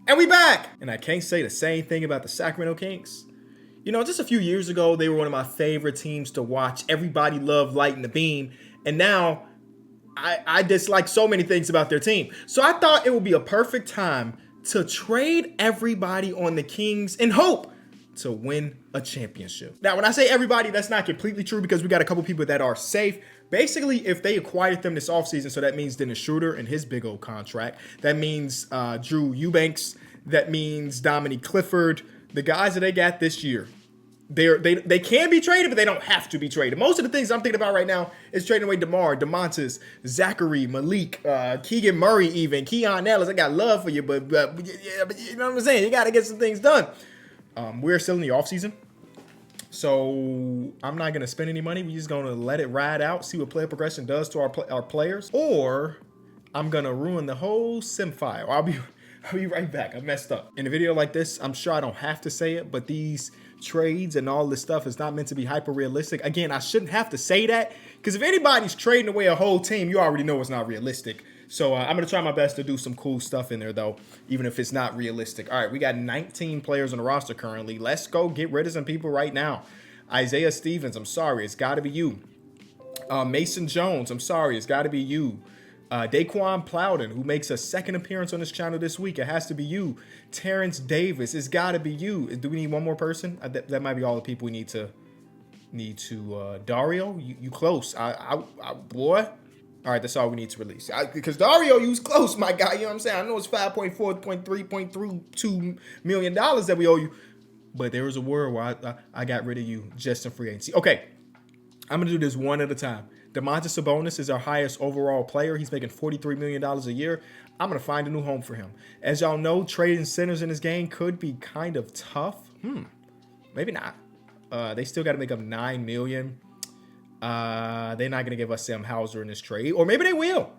And we back! And I can't say the same thing about the Sacramento Kings. You know, just a few years ago, they were one of my favorite teams to watch. Everybody loved lighting the beam. And now, I dislike so many things about their team. So I thought it would be a perfect time to trade everybody on the Kings and hope to win a championship. Now, when I say everybody, that's not completely true because we got a couple people that are safe. Basically, if they acquired them this offseason, so that means Dennis Schroeder and his big old contract. That means Drew Eubanks. That means Dominique Clifford. The guys that they got this year. They can be traded, but they don't have to be traded. Most of the things I'm thinking about right now is trading away DeMar, DeMontis, Zachary, Malik, Keegan Murray, even Keon Ellis. I got love for you, but you know what I'm saying? You got to get some things done. We're still in the offseason, so I'm not going to spend any money. We're just going to let it ride out, see what player progression does to our players, or I'm going to ruin the whole sim file. I'll be right back. I messed up. In a video like this, I'm sure I don't have to say it, but these trades and all this stuff is not meant to be hyper realistic. Again, I shouldn't have to say that because if anybody's trading away a whole team, you already know it's not realistic. So I'm going to try my best to do some cool stuff in there, though, even if it's not realistic. All right, we got 19 players on the roster currently. Let's go get rid of some people right now. Isaiah Stevens, I'm sorry, it's got to be you. Mason Jones, I'm sorry, it's got to be you. Daquan Plowden, who makes a second appearance on this channel this week. It has to be you. Terrence Davis, it's got to be you. Do we need one more person? That might be all the people we need to Dario, you close. Boy. All right, that's all we need to release. Because Dario, you was close, my guy. You know what I'm saying? I know it's $5.4, $0.3, $0.32 million that we owe you. But there was a world where I got rid of you just in free agency. Okay, I'm going to do this one at a time. Domantas Sabonis is our highest overall player. He's making $43 million a year. I'm going to find a new home for him. As y'all know, trading centers in this game could be kind of tough. Maybe not. They still got to make up $9 million. They're not going to give us Sam Hauser in this trade. Or maybe they will.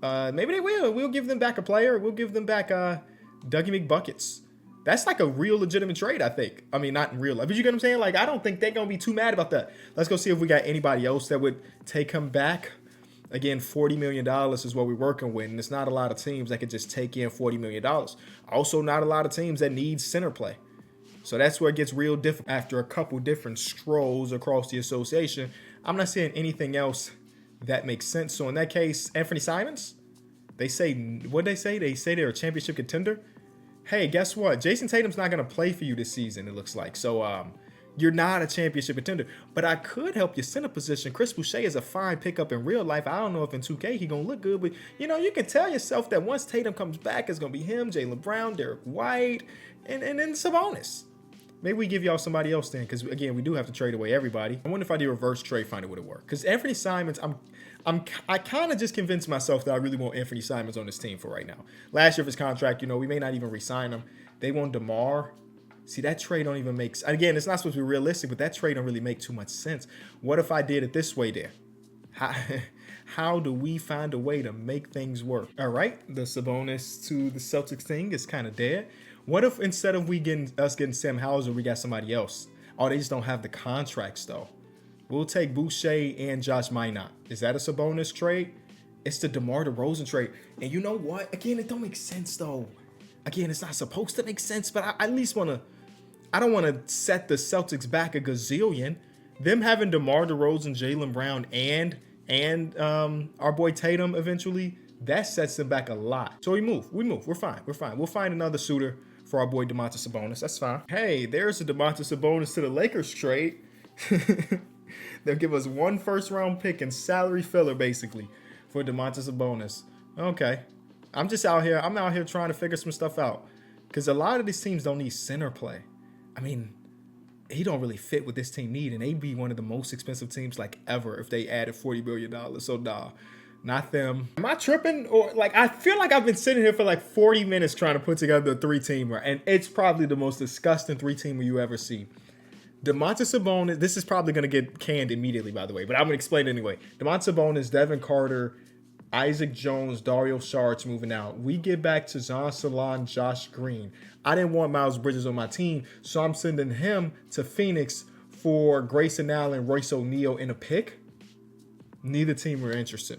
Maybe they will. We'll give them back a player. We'll give them back Dougie McBuckets. That's like a real legitimate trade, I think. I mean, not in real life. But you get what I'm saying? Like, I don't think they're going to be too mad about that. Let's go see if we got anybody else that would take him back. Again, $40 million is what we're working with. And it's not a lot of teams that could just take in $40 million. Also, not a lot of teams that need center play. So that's where it gets real difficult. After a couple different strolls across the association, I'm not seeing anything else that makes sense. So in that case, Anthony Simons, they say, what they say? They say they're a championship contender. Hey, guess what? Jason Tatum's not going to play for you this season, it looks like. So you're not a championship contender. But I could help your center position. Chris Boucher is a fine pickup in real life. I don't know if in 2K he's going to look good. But, you know, you can tell yourself that once Tatum comes back, it's going to be him, Jaylen Brown, Derek White, and then Sabonis. Maybe we give y'all somebody else then, because, again, we do have to trade away everybody. I wonder if I do reverse trade finder, would it work? Because Anthony Simons, I kind of just convinced myself that I really want Anthony Simons on this team for right now. Last year of his contract, you know, we may not even re-sign him. They want DeMar. See, that trade don't even make sense. Again, it's not supposed to be realistic, but that trade don't really make too much sense. What if I did it this way there? How do we find a way to make things work? All right, the Sabonis to the Celtics thing is kind of dead. What if instead of getting Sam Hauser, we got somebody else? Oh, they just don't have the contracts, though. We'll take Boucher and Josh Minot. Is that a Sabonis trade? It's the DeMar DeRozan trade. And you know what? Again, it don't make sense, though. Again, it's not supposed to make sense, but I at least want to... I don't want to set the Celtics back a gazillion. Them having DeMar DeRozan, Jaylen Brown, and our boy Tatum eventually, that sets them back a lot. So we move. We're fine. We'll find another suitor for our boy Domantas Sabonis. That's fine. Hey, there's a Domantas Sabonis to the Lakers trade. They'll give us 1 first-round pick and salary filler, basically, for Domantas Sabonis. Okay. I'm out here trying to figure some stuff out. Because a lot of these teams don't need center play. I mean, he don't really fit what this team need. And they'd be one of the most expensive teams, like, ever if they added $40 billion. So, nah. Not them. Am I tripping? Or like, I feel like I've been sitting here for like 40 minutes trying to put together a 3-teamer, and it's probably the most disgusting 3-teamer you ever see. Domantas Sabonis, this is probably going to get canned immediately, by the way, but I'm going to explain it anyway. Domantas Sabonis, Devin Carter, Isaac Jones, Dario Saric moving out. We get back to Jean Salon, Josh Green. I didn't want Miles Bridges on my team, so I'm sending him to Phoenix for Grayson Allen, Royce O'Neal in a pick. Neither team were interested.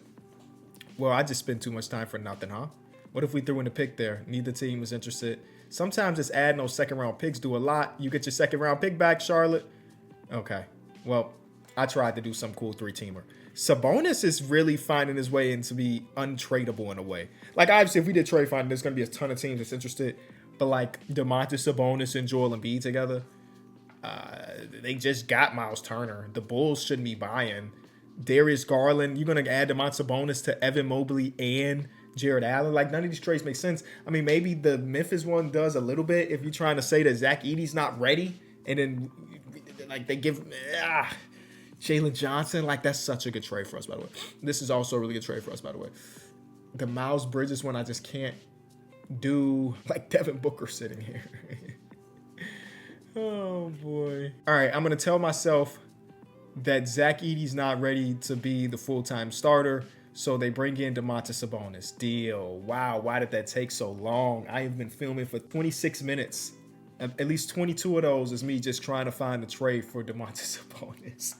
Well, I just spent too much time for nothing, huh? What if we threw in a pick there? Neither team was interested. Sometimes just adding those second round picks do a lot. You get your second round pick back, Charlotte. Okay. Well, I tried to do some cool 3-teamer. Sabonis is really finding his way into be untradeable in a way. Like, obviously, if we did trade find, there's going to be a ton of teams that's interested. But, like, Domantas Sabonis and Joel Embiid together, they just got Miles Turner. The Bulls shouldn't be buying. Darius Garland, you're going to add Domantas Sabonis to Evan Mobley and Jared Allen. Like, none of these trades make sense. I mean, maybe the Memphis one does a little bit if you're trying to say that Zach Edey's not ready. And then, like, they give Jalen Johnson. Like, that's such a good trade for us, by the way. This is also a really good trade for us, by the way. The Miles Bridges one, I just can't do. Like, Devin Booker sitting here. Oh, boy. All right, I'm going to tell myself that Zach Edey's not ready to be the full-time starter, so they bring in Domantas Sabonis. Deal. Wow, why did that take so long? I have been filming for 26 minutes. At least 22 of those is me just trying to find a trade for Domantas Sabonis.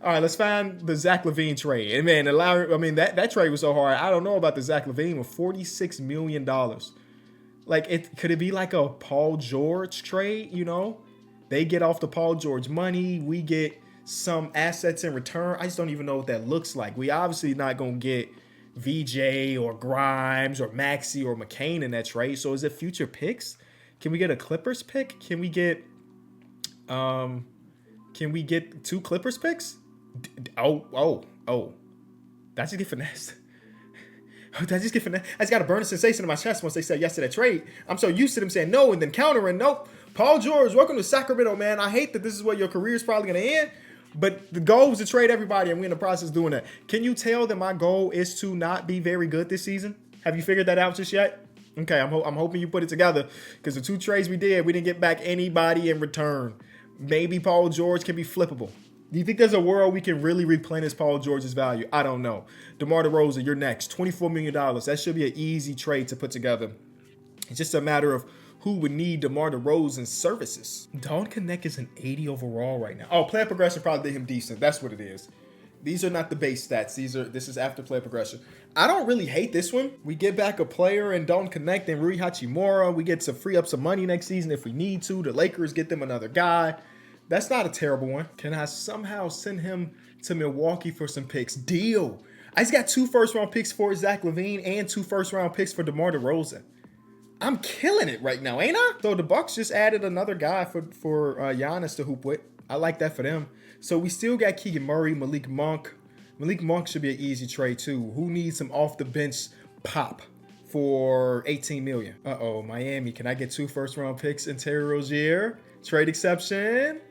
All right, let's find the Zach LaVine trade. And, man, that trade was so hard. I don't know about the Zach LaVine with $46 million. Like, could it be like a Paul George trade, you know? They get off the Paul George money. We get some assets in return. I just don't even know what that looks like. We obviously not going to get VJ or Grimes or Maxey or McCain in that trade. So is it future picks? Can we get a Clippers pick? Can we get 2 Clippers picks? Oh. That's just get finessed. I just got a burning sensation in my chest once they said yes to that trade. I'm so used to them saying no and then countering. Nope. Paul George, welcome to Sacramento, man. I hate that this is where your career is probably going to end. But the goal was to trade everybody, and we're in the process of doing that. Can you tell that my goal is to not be very good this season? Have you figured that out just yet? Okay, I'm hoping you put it together, because the 2 trades we didn't get back anybody in return. Maybe Paul George can be flippable. Do you think there's a world we can really replenish Paul George's value? I don't know. DeMar DeRozan, you're next. $24 million. That should be an easy trade to put together. It's just a matter of who would need DeMar DeRozan's services. Don Connect is an 80 overall right now. Oh, player progression probably did him decent. That's what it is. These are not the base stats. This is after player progression. I don't really hate this one. We get back a player and Don Connect and Rui Hachimura. We get to free up some money next season if we need to. The Lakers get them another guy. That's not a terrible one. Can I somehow send him to Milwaukee for some picks? Deal. I just got 2 first-round picks for Zach LaVine and 2 first-round picks for DeMar DeRozan. I'm killing it right now, ain't I? So the Bucks just added another guy for Giannis to hoop with. I like that for them. So we still got Keegan Murray, Malik Monk. Malik Monk should be an easy trade too. Who needs some off-the-bench pop for $18 million? Uh-oh, Miami. Can I get 2 first-round picks in Terry Rozier? Trade exception?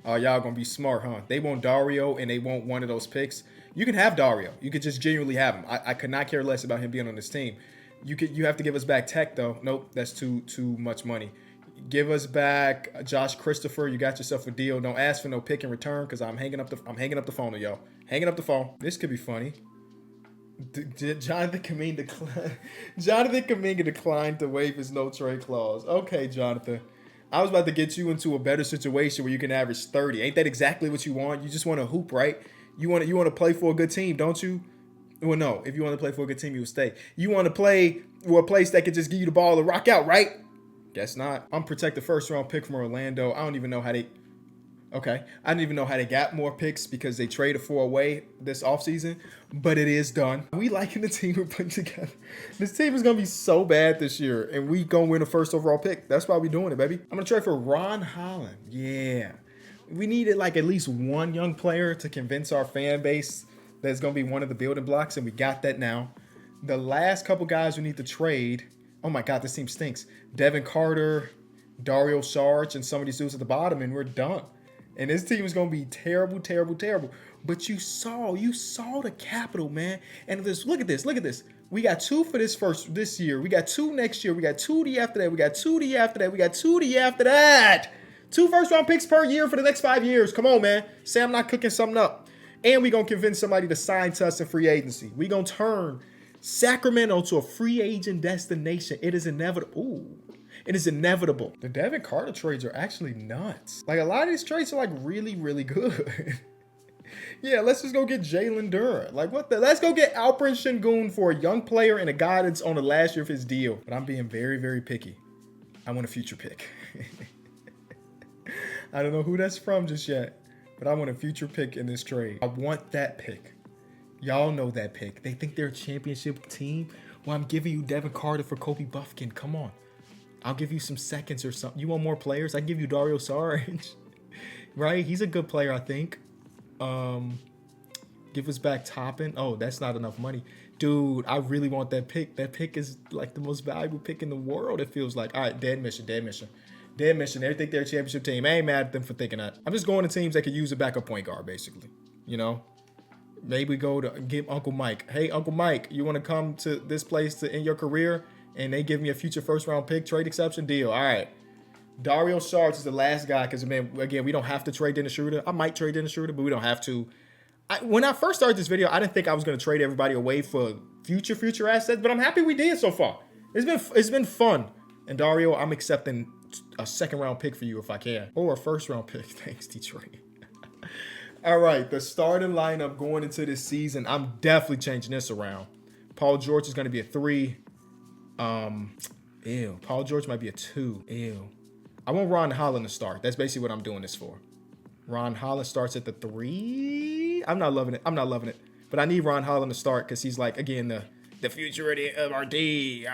Oh, y'all gonna be smart, huh? They want Dario and they want one of those picks. You can have Dario. You could just genuinely have him. I could not care less about him being on this team. You have to give us back Tech though. Nope, that's too much money. Give us back Josh Christopher. You got yourself a deal. Don't ask for no pick in return, because I'm hanging up the phone to y'all. Hanging up the phone. This could be funny. Jonathan Kuminga declined to waive his no trade clause. Okay, Jonathan. I was about to get you into a better situation where you can average 30. Ain't that exactly what you want? You just want to hoop, right? You want to play for a good team, don't you? Well, no. If you want to play for a good team, you'll stay. You want to play for a place that could just give you the ball and rock out, right? Guess not. I'm protected first-round pick from Orlando. I don't even know how they... Okay. I didn't even know how they got more picks because they traded 4 away this offseason, but it is done. We liking the team we're putting together. This team is going to be so bad this year, and we going to win a first overall pick. That's why we doing it, baby. I'm going to trade for Ron Holland. Yeah. We needed like at least one young player to convince our fan base that's going to be one of the building blocks, and we got that now. The last couple guys we need to trade... Oh, my God, this team stinks. Devin Carter, Dario Saric, and some of these dudes at the bottom, and we're done. And this team is going to be terrible, terrible, terrible. But you saw the capital, man. And look at this. We got 2 for this year. We got 2 next year. We got 2 the year after that. We got 2 the year after that. We got 2 the year after that. 2 first-round picks per year for the next 5 years. Come on, man. Say I'm not cooking something up. And we're going to convince somebody to sign to us in free agency. We're going to turn Sacramento to a free agent destination. It is inevitable. Ooh. It is inevitable. The Devin Carter trades are actually nuts. Like, a lot of these trades are like really, really good. Yeah, let's just go get Jalen Duren. Like, what the? Let's go get Alperen Sengun for a young player and a guy that's on the last year of his deal. But I'm being very, very picky. I want a future pick. I don't know who that's from just yet, but I want a future pick in this trade. I want that pick. Y'all know that pick. They think they're a championship team. Well, I'm giving you Devin Carter for Kobe Buffkin. Come on. I'll give you some seconds or something. You want more players? I give you Dario Saric. Right? He's a good player, I think. Give us back Toppin. Oh, that's not enough money. Dude, I really want that pick. That pick is like the most valuable pick in the world, it feels like. All right, dead mission. They think they're a championship team. I ain't mad at them for thinking that. I'm just going to teams that could use a backup point guard, basically. You know? Maybe go to give Uncle Mike. Hey, Uncle Mike, you want to come to this place to end your career? And they give me a future first-round pick, trade exception, deal. All right. Dario Saric is the last guy because, again, we don't have to trade Dennis Schroeder. I might trade Dennis Schroeder, but we don't have to. When I first started this video, I didn't think I was going to trade everybody away for future assets, but I'm happy we did so far. It's been fun. And Dario, I'm accepting a second-round pick for you if I can. Or a first-round pick. Thanks, Detroit. All right, the starting lineup going into this season, I'm definitely changing this around. Paul George is going to be a 3. Paul George might be a 2. Ew. I want Ron Holland to start. That's basically what I'm doing this for. Ron Holland starts at the 3. I'm not loving it. But I need Ron Holland to start because he's like, again, the future of our D.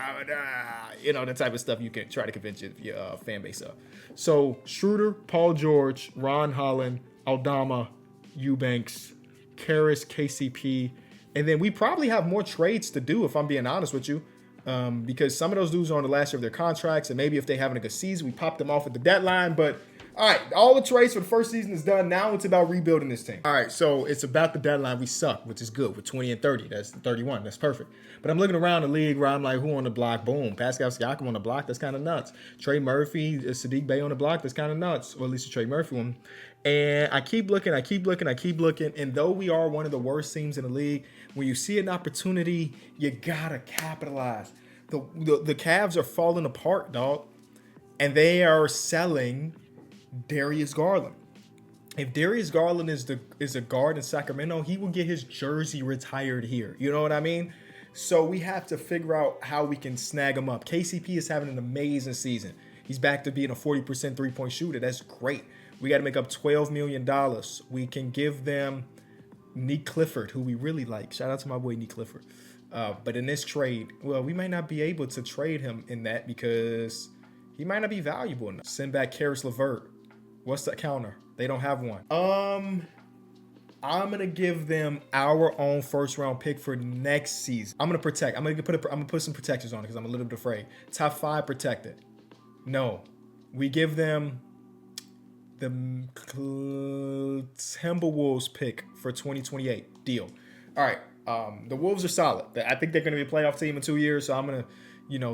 You know, the type of stuff you can try to convince your fan base of. So Schroeder, Paul George, Ron Holland, Aldama, Eubanks, Karras, KCP. And then we probably have more trades to do, if I'm being honest with you. Because some of those dudes are on the last year of their contracts, and maybe if they're having a good season, we pop them off at the deadline. But all right, all the trades for the first season is done. Now it's about rebuilding this team. All right, so it's about the deadline. We suck, which is good. We're 20 and 30. That's 31. That's perfect. But I'm looking around the league where I'm like, who on the block? Boom. Pascal Siakam on the block. That's kind of nuts. Trey Murphy, Sadiq Bey on the block. That's kind of nuts. Or at least a Trey Murphy one. And I keep looking. And though we are one of the worst teams in the league, when you see an opportunity, you got to capitalize. The Cavs are falling apart, dog. And they are selling Darius Garland. If Darius Garland is a guard in Sacramento, he will get his jersey retired here. You know what I mean? So we have to figure out how we can snag him up. KCP is having an amazing season. He's back to being a 40% three-point shooter. That's great. We got to make up $12 million. We can give them Nick Clifford, who we really like. Shout out to my boy Nick Clifford. But in this trade, well, we might not be able to trade him in that because he might not be valuable enough. Send back Karis LeVert. What's the counter? They don't have one. I'm gonna give them our own first round pick for next season. I'm gonna protect. I'm gonna put some protectors on it because I'm a little bit afraid. Top 5 protected. No, we give them the Timberwolves pick for 2028. Deal. All right. The Wolves are solid. I think they're gonna be a playoff team in 2 years. So I'm gonna,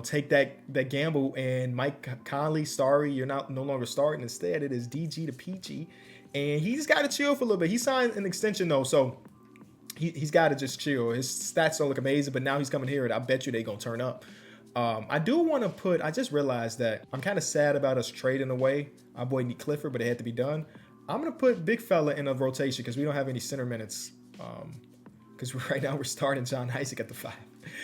take that gamble. And Mike Conley, sorry, you're no longer starting. Instead, it is DG to PG. And he's got to chill for a little bit. He signed an extension, though, so he's got to just chill. His stats don't look amazing, but now he's coming here, and I bet you they're going to turn up. I do want to I just realized that I'm kind of sad about us trading away our boy Nick Clifford, but it had to be done. I'm going to put Big Fella in a rotation because we don't have any center minutes. Because right now we're starting John Isaac at the 5.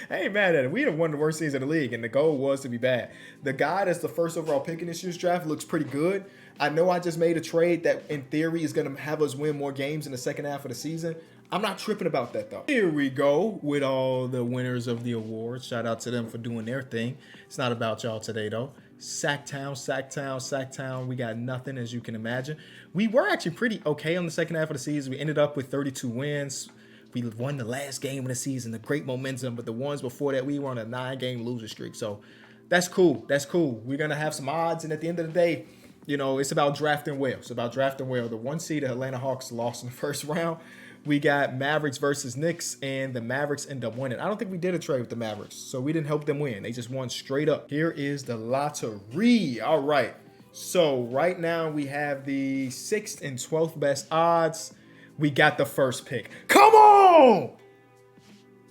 I ain't mad at it. We have one of the worst teams in the league, and the goal was to be bad. The guy that's the first overall pick in this year's draft looks pretty good. I know I just made a trade that, in theory, is going to have us win more games in the second half of the season. I'm not tripping about that, though. Here we go with all the winners of the awards. Shout out to them for doing their thing. It's not about y'all today, though. Sacktown. We got nothing, as you can imagine. We were actually pretty okay on the second half of the season. We ended up with 32 wins. We won the last game of the season, the great momentum, but the ones before that, we were on a 9-game loser streak. So that's cool. We're going to have some odds, and at the end of the day, it's about drafting well. The 1 seed, the Atlanta Hawks, lost in the first round. We got Mavericks versus Knicks, and the Mavericks end up winning. I don't think we did a trade with the Mavericks, so we didn't help them win. They just won straight up. Here is the lottery. All right. So right now we have the 6th and 12th best odds. We got the first pick. Come on!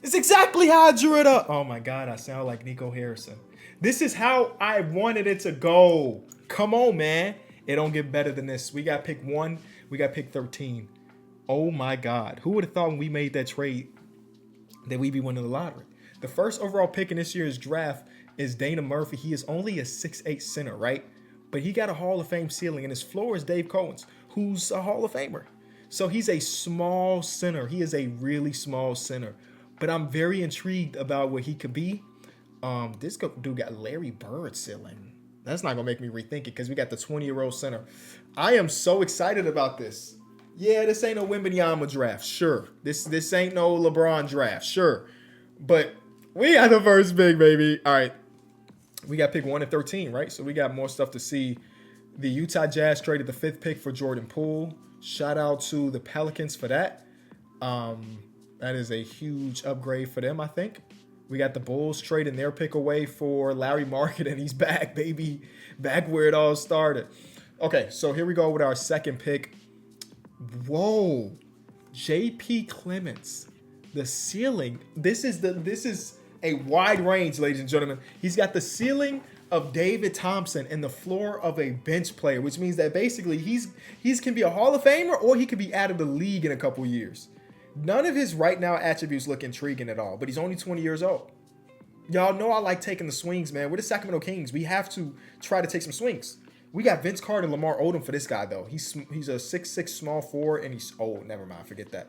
It's exactly how I drew it up. Oh my God, I sound like Nico Harrison. This is how I wanted it to go. Come on, man. It don't get better than this. We got pick 1. We got pick 13. Oh my God. Who would have thought when we made that trade that we'd be winning the lottery? The first overall pick in this year's draft is Dana Murphy. He is only a 6'8" center, right? But he got a Hall of Fame ceiling, and his floor is Dave Cohen's, who's a Hall of Famer. So he's a small center. He is a really small center. But I'm very intrigued about what he could be. This dude got Larry Bird ceiling. That's not going to make me rethink it because we got the 20-year-old center. I am so excited about this. Yeah, this ain't no Wembanyama draft. Sure. This ain't no LeBron draft. Sure. But we got the first pick, baby. All right. We got pick 1 and 13, right? So we got more stuff to see. The Utah Jazz traded the 5th pick for Jordan Poole. Shout out to the Pelicans for that. That is a huge upgrade for them, I think. We got the Bulls trading their pick away for Larry Market, and he's back, baby. Back where it all started. Okay, so here we go with our second pick. Whoa. J.P. Clements. The ceiling. This is a wide range, ladies and gentlemen. He's got the ceiling of David Thompson and the floor of a bench player, which means that basically he's can be a Hall of Famer or he could be out of the league in a couple years. None of his right now attributes look intriguing at all, but he's only 20 years old. Y'all know I like taking the swings, man. We're the Sacramento Kings. We have to try to take some swings. We got Vince Carter and Lamar Odom for this guy, though. He's a 6'6" small forward, and he's old. Never mind. Forget that.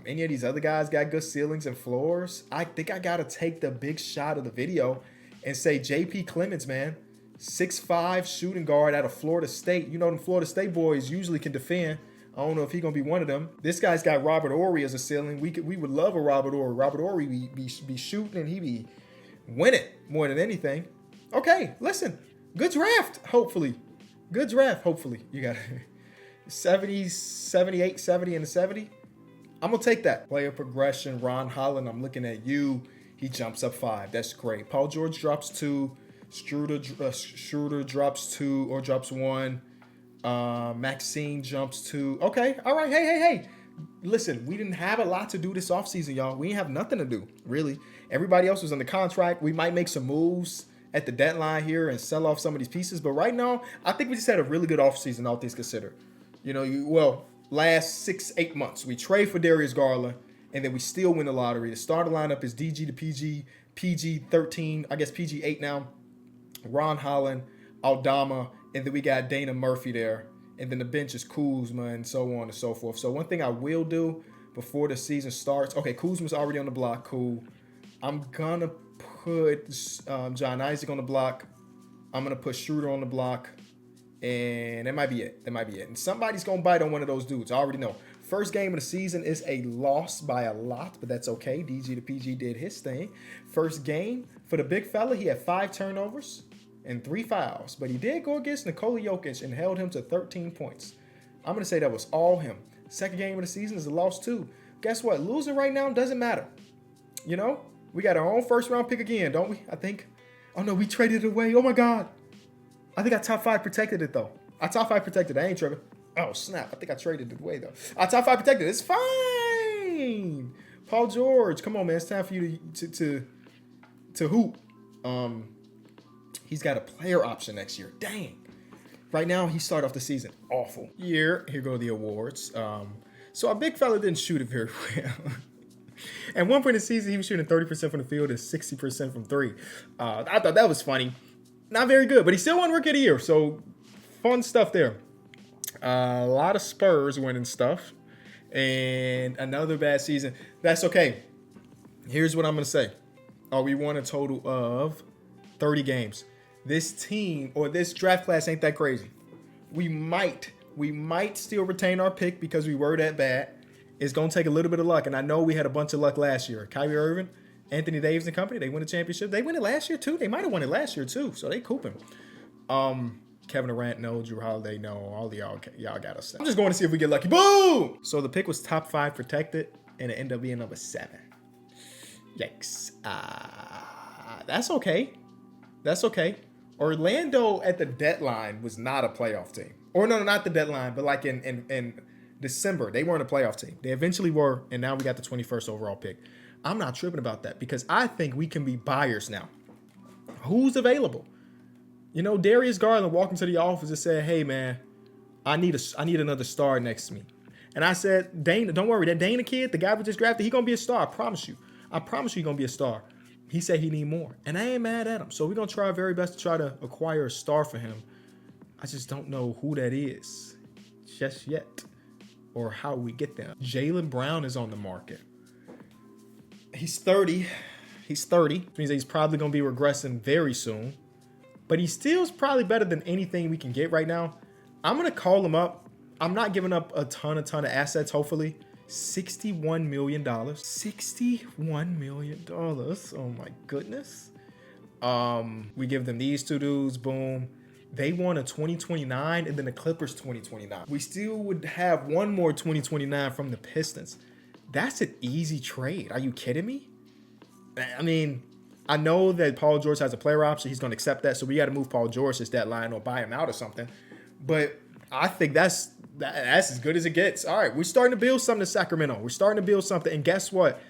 Any of these other guys got good ceilings and floors. I think I got to take the big shot of the video and say J.P. Clements, man. 6'5" shooting guard out of Florida State. You know them Florida State boys usually can defend. I don't know if he's going to be one of them. This guy's got Robert Horry as a ceiling. We would love a Robert Horry. Robert Horry be shooting and he be winning more than anything. Okay, listen. Good draft, hopefully. Good draft, hopefully. You got 70, 78, 70, and a 70. I'm going to take that. Player progression, Ron Holland, I'm looking at you. He jumps up 5. That's great. Paul George drops 2. Schroeder drops 2 or drops 1. Maxine jumps 2. Okay, all right. Hey. Listen, we didn't have a lot to do this offseason, y'all. We didn't have nothing to do, really. Everybody else was under contract. We might make some moves at the deadline here and sell off some of these pieces. But right now, I think we just had a really good offseason, all things considered. Last 6-8 months. We trade for Darius Garland, and then we still win the lottery. The starter lineup is DG to PG, PG 13, I guess PG 8 now, Ron Holland, Aldama, and then we got Dana Murphy there. And then the bench is Kuzma and so on and so forth. So one thing I will do before the season starts. Okay, Kuzma's already on the block. Cool. I'm going to put John Isaac on the block. I'm going to put Schroeder on the block. And that might be it. And somebody's going to bite on one of those dudes. I already know. First game of the season is a loss by a lot, but that's okay. DG to PG did his thing. First game for the big fella, he had 5 turnovers and 3 fouls. But he did go against Nikola Jokic and held him to 13 points. I'm going to say that was all him. Second game of the season is a loss too. Guess what? Losing right now doesn't matter. You know, we got our own first round pick again, don't we? I think. Oh no, we traded it away. Oh my God. I think I top 5 protected it though. I top 5 protected it. I ain't tripping. Oh snap. I think I traded it away though. I top 5 protected it. It's fine. Paul George. Come on, man. It's time for you to hoop. He's got a player option next year. Dang. Right now, he started off the season awful. Here go the awards. So our big fella didn't shoot it very well. At one point in the season, he was shooting 30% from the field and 60% from 3. I thought that was funny. Not very good, but he still won Rookie of the Year. So fun stuff there. A lot of Spurs winning stuff. And another bad season. That's okay. Here's what I'm going to say. We won a total of 30 games. This team or this draft class ain't that crazy. We might still retain our pick because we were that bad. It's going to take a little bit of luck. And I know we had a bunch of luck last year. Kyrie Irving, Anthony Davis and company, they win a championship. They win it last year too. They might have won it last year too. So they cooping. Kevin Durant, no. Drew Holiday, no. All of y'all got us. I'm just going to see if we get lucky. Boom! So the pick was top 5 protected, and it ended up being number 7. Yikes. That's okay. That's okay. Orlando at the deadline was not a playoff team. Or no, not the deadline, but like in December, they weren't a playoff team. They eventually were, and now we got the 21st overall pick. I'm not tripping about that because I think we can be buyers now. Who's available? You know, Darius Garland walked into the office and said, "Hey man, I need another star next to me." And I said, "Dana, don't worry, that Dana kid, the guy we just drafted, he's gonna be a star. I promise you. I promise you he's gonna be a star." He said he need more, and I ain't mad at him. So we're gonna try our very best to try to acquire a star for him. I just don't know who that is just yet, or how we get them. Jaylen Brown is on the market. He's 30. He's 30, which means that he's probably gonna be regressing very soon. But he still is probably better than anything we can get right now. I'm gonna call him up. I'm not giving up a ton of assets. Hopefully. $61 million. $61 million. Oh my goodness. We give them these two dudes. Boom. They want a 2029 and then the Clippers 2029. We still would have one more 2029 from the Pistons. That's an easy trade. Are you kidding me? I mean, I know that Paul George has a player option. He's going to accept that. So we got to move Paul George this deadline or buy him out or something. But I think that's as good as it gets. All right, we're starting to build something in Sacramento. We're starting to build something. And guess what?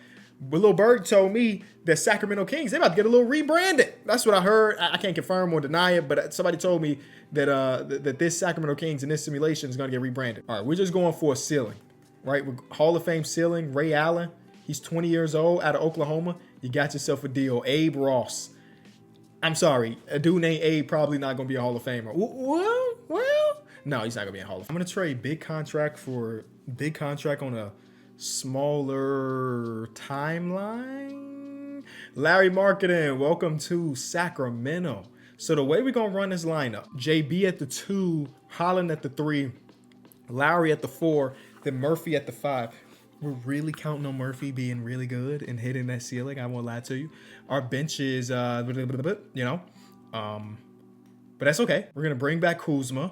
Lil Bird told me that Sacramento Kings, they're about to get a little rebranded. That's what I heard. I can't confirm or deny it, but somebody told me that that this Sacramento Kings in this simulation is going to get rebranded. All right, we're just going for a ceiling, right? Hall of Fame ceiling, Ray Allen. He's 20 years old, out of Oklahoma. You got yourself a deal. Abe Ross. I'm sorry. A dude named Abe probably not going to be a Hall of Famer. Well, no, he's not going to be a Hall of Famer. I'm going to trade big contract on a smaller timeline. Larry Marketing, welcome to Sacramento. So the way we're going to run this lineup, JB at the 2, Holland at the 3, Lowry at the 4, then Murphy at the 5. We're really counting on Murphy being really good and hitting that ceiling. I won't lie to you. Our bench is, but that's okay. We're going to bring back Kuzma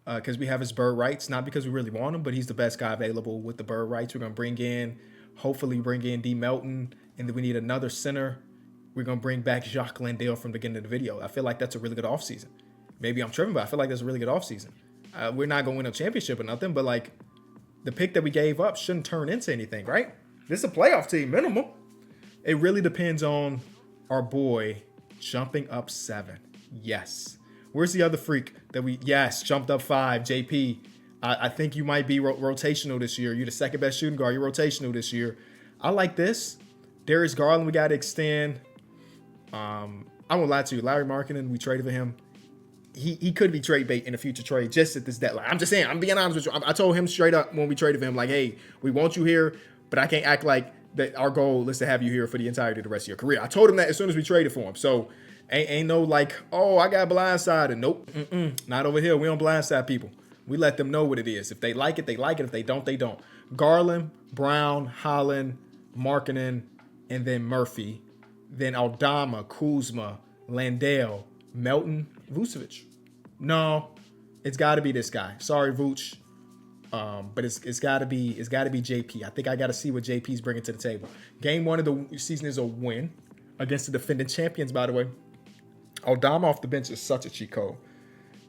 because we have his bird rights, not because we really want him, but he's the best guy available with the bird rights. We're going to hopefully bring in D. Melton, and then we need another center. We're going to bring back Jacques Landale from the beginning of the video. I feel like that's a really good offseason. Maybe I'm tripping, but I feel like that's a really good offseason. We're not going to win a championship or nothing, but like, the pick that we gave up shouldn't turn into anything, right? This is a playoff team, minimum. It really depends on our boy jumping up 7. Yes. Where's the other freak that jumped up 5, JP? I think you might be rotational this year. You're the second best shooting guard. You're rotational this year. I like this. Darius Garland, we got to extend. I won't lie to you. Larry Marketing, we traded for him. He could be trade bait in a future trade just at this deadline. I'm just saying, I'm being honest with you. I told him straight up when we traded for him, like, hey, we want you here, but I can't act like that our goal is to have you here for the entirety of the rest of your career. I told him that as soon as we traded for him. So ain't no like, oh, I got blindsided. Nope. Not over here. We don't blindside people. We let them know what it is. If they like it, they like it. If they don't, they don't. Garland, Brown, Holland, Markkanen, and then Murphy. Then Aldama, Kuzma, Landale, Melton, Vucevic. No, it's got to be this guy. Sorry, Vooch, but it's got to be JP. I think I got to see what JP's bringing to the table. Game 1 of the season is a win against the defending champions, by the way. Aldama off the bench is such a cheat code.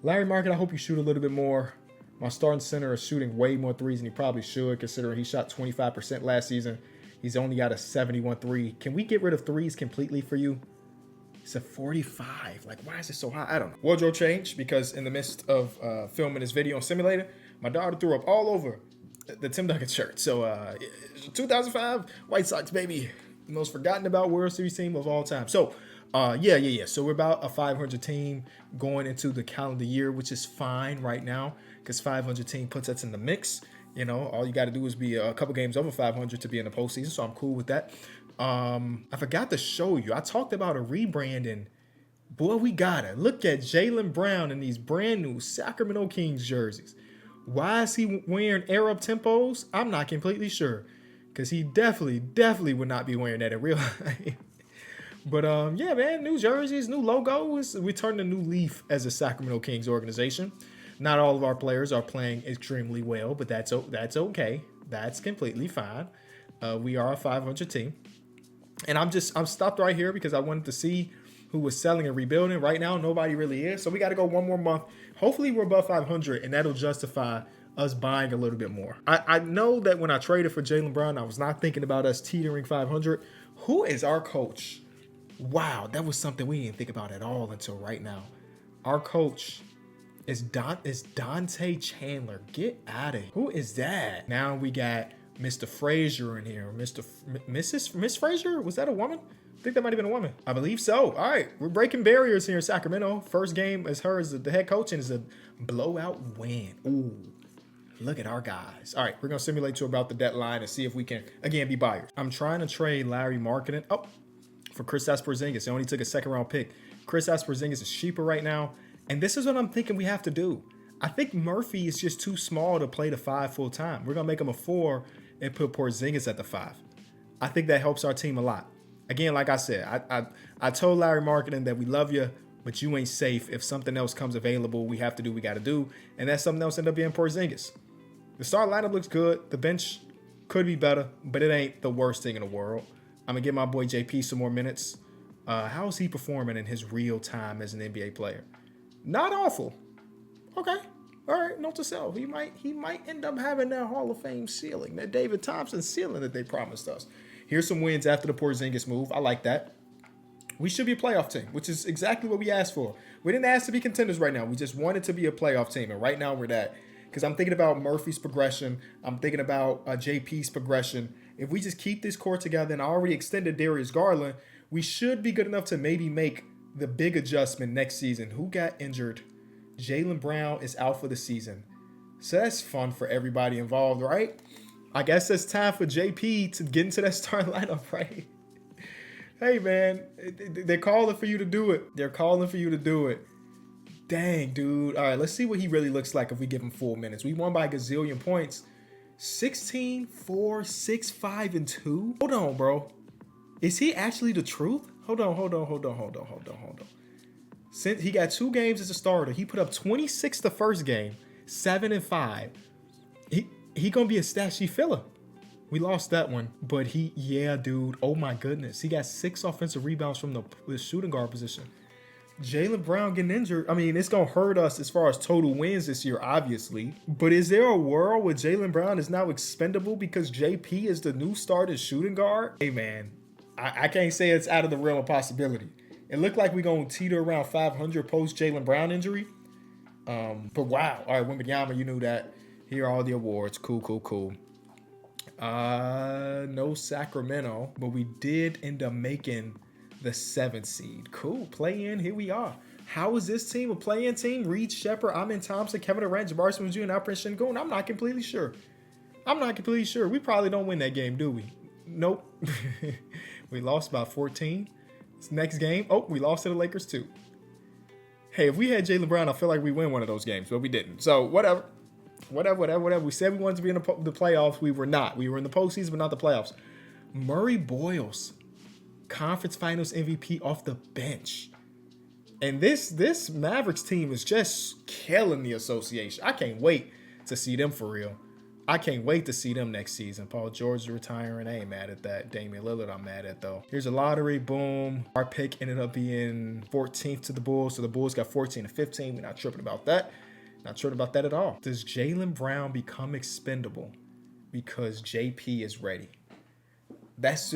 Larry Market, I hope you shoot a little bit more. My starting center is shooting way more threes than he probably should, considering he shot 25% last season. He's only got a 71-3. Can we get rid of threes completely for you? It's a 45. Like, why is it so high? I don't know. Wardrobe change because in the midst of filming this video on Simulator, my daughter threw up all over the Tim Duncan shirt. So 2005 White Sox, baby. The most forgotten about World Series team of all time. So yeah. So we're about a 500 team going into the calendar year, which is fine right now because 500 team puts us in the mix. You know, all you got to do is be a couple games over 500 to be in the postseason. So I'm cool with that. I forgot to show you. I talked about a rebrand, and boy, we got it. Look at Jaylen Brown in these brand new Sacramento Kings jerseys. Why is he wearing Arab tempos? I'm not completely sure, because he definitely would not be wearing that in real life. But yeah, man, new jerseys, new logos. We turned a new leaf as a Sacramento Kings organization. Not all of our players are playing extremely well, but that's okay. That's completely fine. We are a 500 team. And I'm stopped right here because I wanted to see who was selling and rebuilding. Right now, nobody really is. So we got to go one more month. Hopefully we're above 500, and that'll justify us buying a little bit more. I know that when I traded for Jaylen Brown, I was not thinking about us teetering 500. Who is our coach? Wow, that was something we didn't think about at all until right now. Our coach is Dante Chandler. Get out of here. Who is that? Now we got Mr. Frazier in here. Miss Frazier? Was that a woman? I think that might have been a woman. I believe so. All right, we're breaking barriers here in Sacramento. First game as her as the head coach, and it's a blowout win. Ooh, look at our guys. All right, we're going to simulate to about the deadline and see if we can, again, be buyers. I'm trying to trade Larry Marketing for Kristaps Porzingis. He only took a second-round pick. Kristaps Porzingis is cheaper right now, and this is what I'm thinking we have to do. I think Murphy is just too small to play the 5 full-time. We're going to make him a 4 and put Porzingis at the 5. I think that helps our team a lot. Again, like I said, I told Larry Marketing that we love you, but you ain't safe. If something else comes available, we have to do what we got to do. And that something else ended up being Porzingis. The start lineup looks good. The bench could be better, but it ain't the worst thing in the world. I'm going to give my boy JP some more minutes. How is he performing in his real time as an NBA player? Not awful. Okay. All right. Note to self. He might end up having that Hall of Fame ceiling, that David Thompson ceiling that they promised us. Here's some wins after the Porzingis move. I like that. We should be a playoff team, which is exactly what we asked for. We didn't ask to be contenders right now. We just wanted to be a playoff team, and right now we're that. Because I'm thinking about Murphy's progression. I'm thinking about JP's progression. If we just keep this core together, and I already extended Darius Garland, we should be good enough to maybe make the big adjustment next season. Who got injured? Jaylen Brown is out for the season. So that's fun for everybody involved, right? I guess it's time for JP to get into that starting lineup, right? Hey, man, they're calling for you to do it. They're calling for you to do it. Dang, dude. All right, let's see what he really looks like if we give him full minutes. We won by a gazillion points. 16, 4, 6, 5, and 2. Hold on, bro. Is he actually the truth? Hold on. Since he got 2 games as a starter, he put up 26 the first game, 7 and 5. He gonna be a stat sheet filler. We lost that one, but dude. Oh my goodness, he got 6 offensive rebounds from the shooting guard position. Jaylen Brown getting injured. I mean, it's gonna hurt us as far as total wins this year, obviously. But is there a world where Jaylen Brown is now expendable because JP is the new starting shooting guard? Hey man, I can't say it's out of the realm of possibility. It looked like we're gonna teeter around 500 post Jaylen Brown injury. But wow. All right, Wembanyama, you knew that. Here are all the awards. Cool. No Sacramento, but we did end up making the 7th seed. Cool. Play in. Here we are. How is this team a play-in team? Reed Shepherd, Amin Thompson, Kevin Durant, Jabari Smith Jr., and Alperen Sengun. I'm not completely sure. We probably don't win that game, do we? Nope. We lost by 14. This next game, we lost to the Lakers too. Hey, if we had Jaylen Brown, I feel like we win one of those games, but we didn't. So whatever. We said we wanted to be in the playoffs. We were not. We were in the postseason, but not the playoffs. Murray Boyles, conference finals MVP off the bench. And this Mavericks team is just killing the association. I can't wait to see them for real. I can't wait to see them next season. Paul George is retiring. I ain't mad at that. Damian Lillard, I'm mad at, though. Here's a lottery. Boom. Our pick ended up being 14th to the Bulls. So the Bulls got 14 and 15. We're not tripping about that. Not tripping about that at all. Does Jaylen Brown become expendable because JP is ready? That's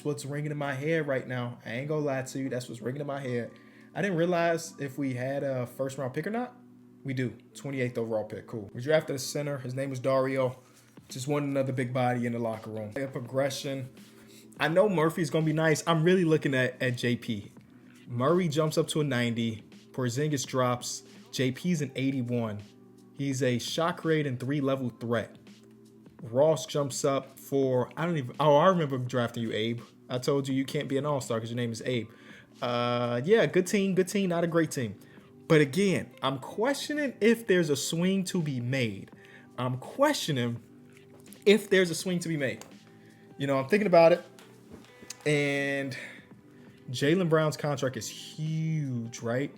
what's ringing in my head right now. I ain't gonna lie to you. That's what's ringing in my head. I didn't realize if we had a first round pick or not. We do. 28th overall pick. Cool. We drafted a center. His name is Dario. Just want another big body in the locker room. A progression. I know Murphy's going to be nice. I'm really looking at JP. Murray jumps up to a 90. Porzingis drops. JP's an 81. He's a shot create and 3-level threat. Ross jumps up for, I remember drafting you, Abe. I told you can't be an all-star because your name is Abe. Good team, not a great team. But again, I'm questioning if there's a swing to be made. I'm thinking about it. And Jaylen Brown's contract is huge, right?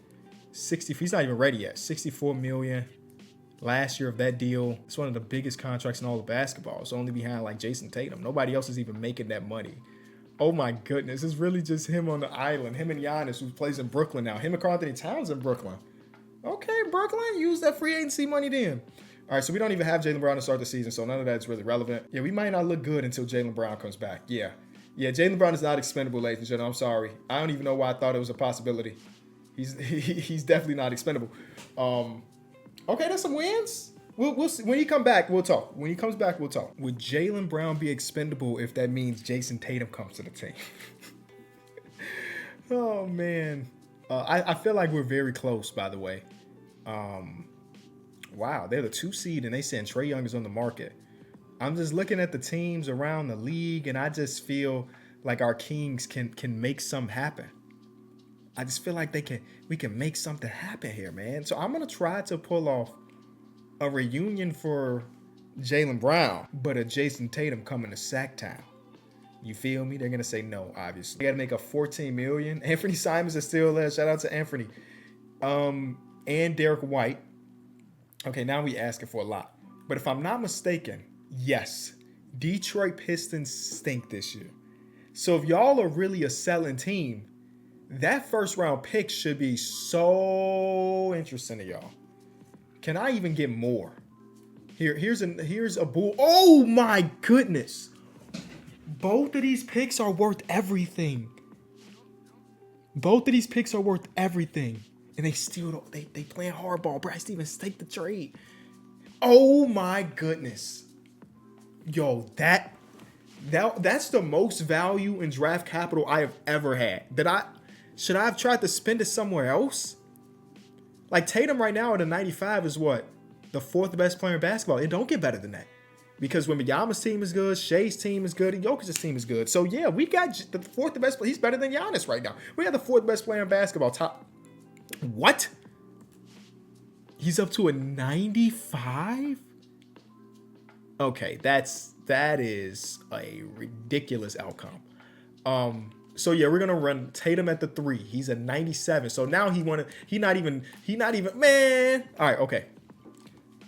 He's not even ready yet. $64 million. Last year of that deal. It's one of the biggest contracts in all of basketball. It's only behind like Jason Tatum. Nobody else is even making that money. Oh my goodness, it's really just him on the island. Him and Giannis, who plays in Brooklyn now. Him and Karl Anthony Towns in Brooklyn. Okay, Brooklyn, use that free agency money then. All right, so we don't even have Jaylen Brown to start the season, so none of that's really relevant. Yeah, we might not look good until Jaylen Brown comes back. Yeah, Jaylen Brown is not expendable, ladies and gentlemen. I'm sorry. I don't even know why I thought it was a possibility. He's definitely not expendable. Okay, that's some wins. We'll see. When he comes back, we'll talk. Would Jaylen Brown be expendable if that means Jason Tatum comes to the team? Oh man, I feel like we're very close. By the way, wow, they're the 2 seed and they saying Trae Young is on the market. I'm just looking at the teams around the league and I just feel like our Kings can make something happen. I just feel like we can make something happen here, man. So I'm gonna try to pull off a reunion for Jaylen Brown, but a Jason Tatum coming to Sacktown. You feel me? They're gonna say no, obviously. They gotta make a 14 million. Anthony Simons is still there. Shout out to Anthony. And Derek White. Okay, now we asking for a lot. But if I'm not mistaken, yes, Detroit Pistons stink this year. So if y'all are really a selling team, that first round pick should be so interesting to y'all. Can I even get more? Here's a bull. Oh my goodness. Both of these picks are worth everything. Both of these picks are worth everything. And they still don't, they playing hardball. Brad Stevens take the trade. Oh my goodness. Yo, that's the most value in draft capital I have ever had. Should I have tried to spend it somewhere else? Like Tatum right now at a 95 is what? The 4th best player in basketball. It don't get better than that. Because when Yama's team is good, Shea's team is good, and Jokic's team is good. So yeah, we got the 4th best player. He's better than Giannis right now. We have the 4th best player in basketball. What? He's up to a 95? Okay, that is a ridiculous outcome. So yeah, we're gonna run Tatum at the 3. He's a 97. So now he not even man. All right, okay.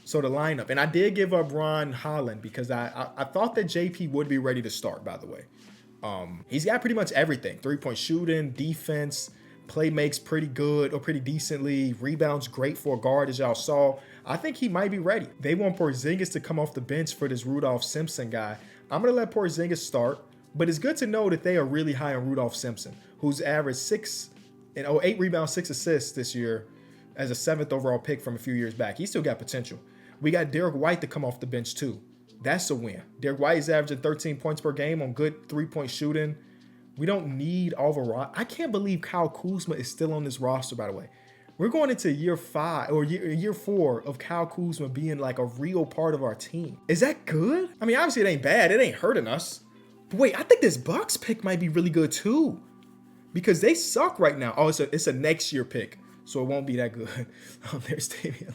So the lineup, and I did give up Ron Holland because I thought that JP would be ready to start. By the way, he's got pretty much everything: 3-point shooting, defense, play makes pretty good or pretty decently, rebounds great for a guard as y'all saw. I think he might be ready. They want Porzingis to come off the bench for this Rudolph Simpson guy. I'm gonna let Porzingis start. But it's good to know that they are really high on Rudolph Simpson, who's averaged 8 rebounds, 6 assists this year as a 7th overall pick from a few years back. He's still got potential. We got Derek White to come off the bench too. That's a win. Derek White is averaging 13 points per game on good 3-point shooting. We don't need Alvarado. I can't believe Kyle Kuzma is still on this roster, by the way. We're going into year 5 or year 4 of Kyle Kuzma being like a real part of our team. Is that good? I mean, obviously it ain't bad. It ain't hurting us. But wait, I think this Bucks pick might be really good too, because they suck right now. Oh, it's a next year pick, so it won't be that good. There's Damian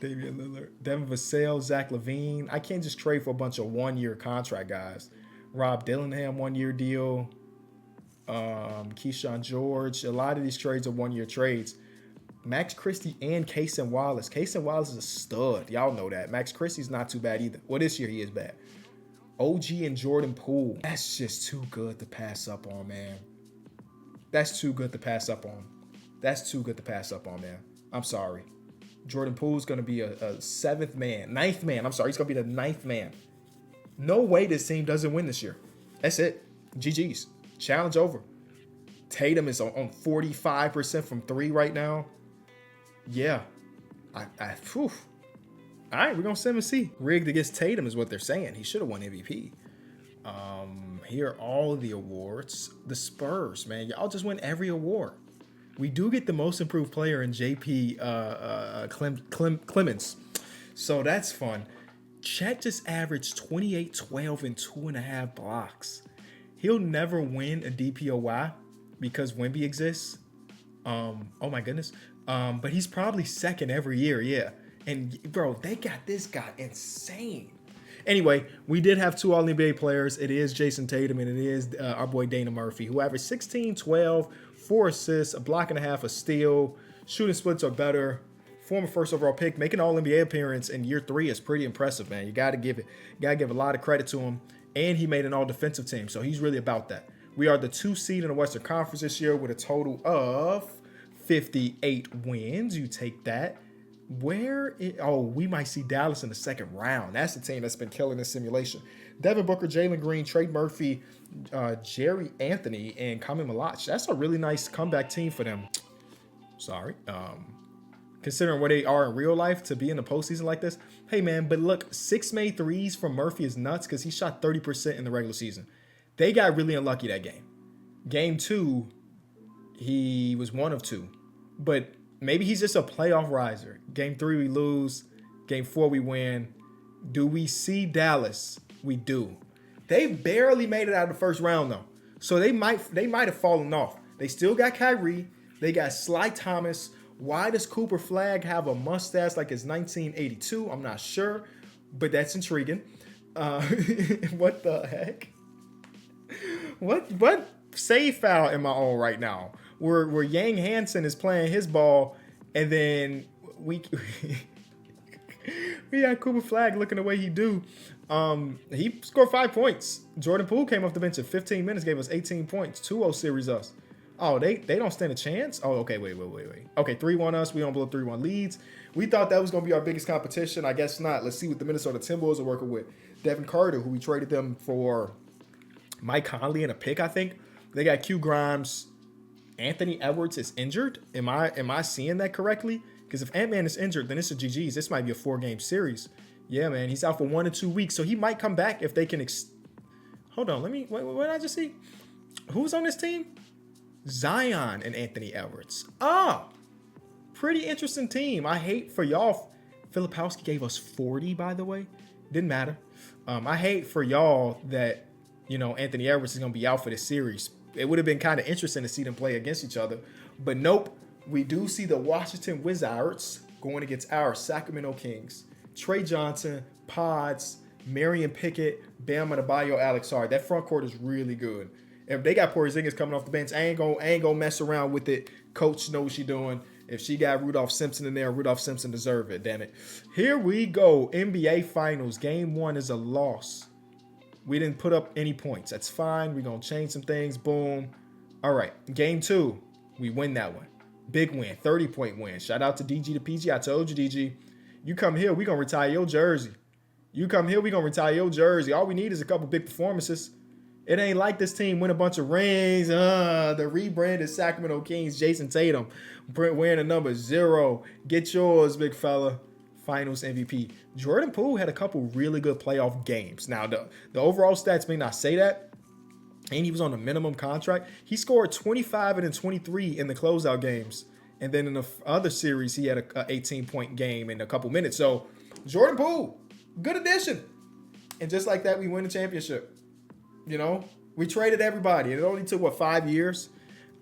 Lillard, Devin Vassell, Zach LaVine. I can't just trade for a bunch of 1-year contract guys. Rob Dillingham, 1-year deal. Keyshawn George. A lot of these trades are 1-year trades. Max Christie and Cason Wallace. Cason Wallace is a stud. Y'all know that. Max Christie's not too bad either. Well, this year he is bad. OG and Jordan Poole. That's just too good to pass up on, man. That's too good to pass up on. Man. I'm sorry. Jordan Poole's going to be a 7th man. 9th man. I'm sorry. He's going to be the 9th man. No way this team doesn't win this year. That's it. GG's. Challenge over. Tatum is on 45% from 3 right now. Yeah. Whew. All right, we're going to 7C. Rigged against Tatum is what they're saying. He should have won MVP. Here are all of the awards. The Spurs, man. Y'all just win every award. We do get the most improved player in JP Clemens. So that's fun. Chet just averaged 28, 12, and 2.5 blocks. He'll never win a DPOY because Wemby exists. Oh, my goodness. But he's probably second every year, yeah. And, bro, they got this guy insane. Anyway, we did have 2 All-NBA players. It is Jason Tatum and it is our boy Dana Murphy, who averaged 16, 12, 4 assists, a block and a half, a steal. Shooting splits are better. Former first overall pick, making an All-NBA appearance in year 3 is pretty impressive, man. You got to give a lot of credit to him. And he made an all-defensive team, so he's really about that. We are the 2 seed in the Western Conference this year with a total of 58 wins. You take that. We might see Dallas in the second round. That's the team that's been killing this simulation. Devin Booker, Jalen Green, Trey Murphy, Jerry Anthony, and Kami Malach. That's a really nice comeback team for them. Sorry. Considering where they are in real life to be in the postseason like this. Hey, man, but look, 6 made threes from Murphy is nuts because he shot 30% in the regular season. They got really unlucky that game. Game 2, he was one of two. But maybe he's just a playoff riser. Game 3, we lose. Game 4, we win. Do we see Dallas? We do. They barely made it out of the first round, though. So they might have fallen off. They still got Kyrie. They got Sly Thomas. Why does Cooper Flag have a mustache like it's 1982? I'm not sure, but that's intriguing. What the heck? What save foul am I on right now? Where Yang Hansen is playing his ball, and then we had Cooper Flag looking the way he do. He scored 5 points. Jordan Poole came off the bench in 15 minutes, gave us 18 points. 2-0 series us. Oh, they don't stand a chance? Oh, okay, wait. Okay, 3-1 us. We don't blow 3-1 leads. We thought that was going to be our biggest competition. I guess not. Let's see what the Minnesota Timberwolves are working with. Devin Carter, who we traded them for Mike Conley and a pick, I think. They got Q Grimes. Anthony Edwards is injured. Am I seeing that correctly? Because if Ant-Man is injured, then it's a GG's. This might be a 4-game series. Yeah, man. He's out for 1 to 2 weeks. So he might come back if they can. Hold on. What did I just see? Who's on this team? Zion and Anthony Edwards. Pretty interesting team. I hate for y'all. Filipowski gave us 40, by the way. Didn't matter. I hate for y'all that, Anthony Edwards is going to be out for this series. It would have been kind of interesting to see them play against each other. But nope. We do see the Washington Wizards going against our Sacramento Kings. Trey Johnson, Pods, Marion Pickett, Bam Adebayo, Alex Hart. That front court is really good. If they got Porzingis coming off the bench, I ain't gonna mess around with it. Coach knows what she doing. If she got Rudolph Simpson in there, Rudolph Simpson deserve it, damn it. Here we go. NBA Finals. Game 1 is a loss. We didn't put up any points. That's fine. We're gonna change some things. Boom. All right. Game 2, we win that one. Big win. 30-point win. Shout out to DG to PG. I told you, DG. You come here, we gonna retire your jersey. You come here, we gonna retire your jersey. All we need is a couple big performances. It ain't like this team win a bunch of rings. The rebranded Sacramento Kings, Jason Tatum, wearing the number 0. Get yours, big fella. Finals MVP. Jordan Poole had a couple really good playoff games. Now, the overall stats may not say that, and he was on a minimum contract. He scored 25 and 23 in the closeout games. And then in the other series, he had a 18-point game in a couple minutes. So, Jordan Poole, good addition. And just like that, we win the championship. We traded everybody. It only took, 5 years?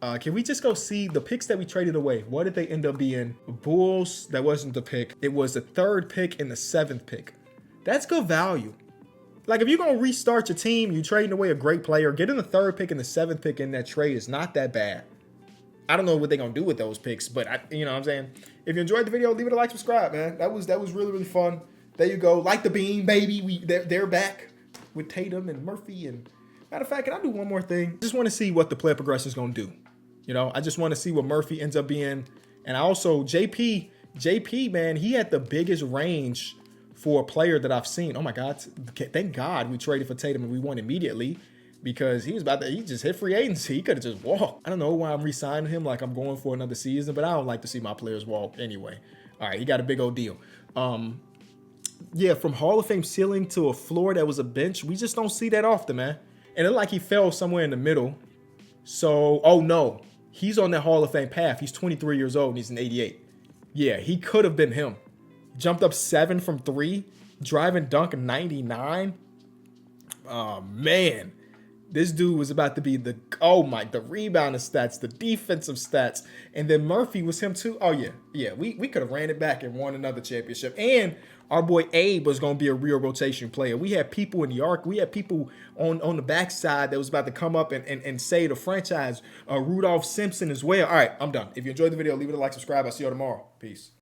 Can we just go see the picks that we traded away? What did they end up being? Bulls, that wasn't the pick. It was the 3rd pick and the 7th pick. That's good value. Like, if you're going to restart your team, you trading away a great player, getting the 3rd pick and the 7th pick in that trade is not that bad. I don't know what they're going to do with those picks, but you know what I'm saying? If you enjoyed the video, leave it a like, subscribe, man. That was really, really fun. There you go. Like the beam, baby. They're back with Tatum and Murphy. And matter of fact, can I do one more thing? I just want to see what the player progression is going to do. I just want to see what Murphy ends up being. And also, JP, man, he had the biggest range for a player that I've seen. Oh, my God. Thank God we traded for Tatum and we won immediately. Because he just hit free agency. He could have just walked. I don't know why I'm re-signing him like I'm going for another season, but I don't like to see my players walk anyway. All right, he got a big old deal. Yeah, from Hall of Fame ceiling to a floor that was a bench, we just don't see that often, man. And it looked like he fell somewhere in the middle. So, oh no, he's on that Hall of Fame path. He's 23 years old and he's an 88. Yeah, he could have been him. Jumped up 7 from 3, driving dunk 99. Oh, man. This dude was about to be the rebounding stats, the defensive stats. And then Murphy was him too. Oh, yeah. We could have ran it back and won another championship. And our boy Abe was going to be a real rotation player. We had people in the arc. We had people on the backside that was about to come up and save the franchise. Rudolph Simpson as well. All right, I'm done. If you enjoyed the video, leave it a like, subscribe. I'll see you all tomorrow. Peace.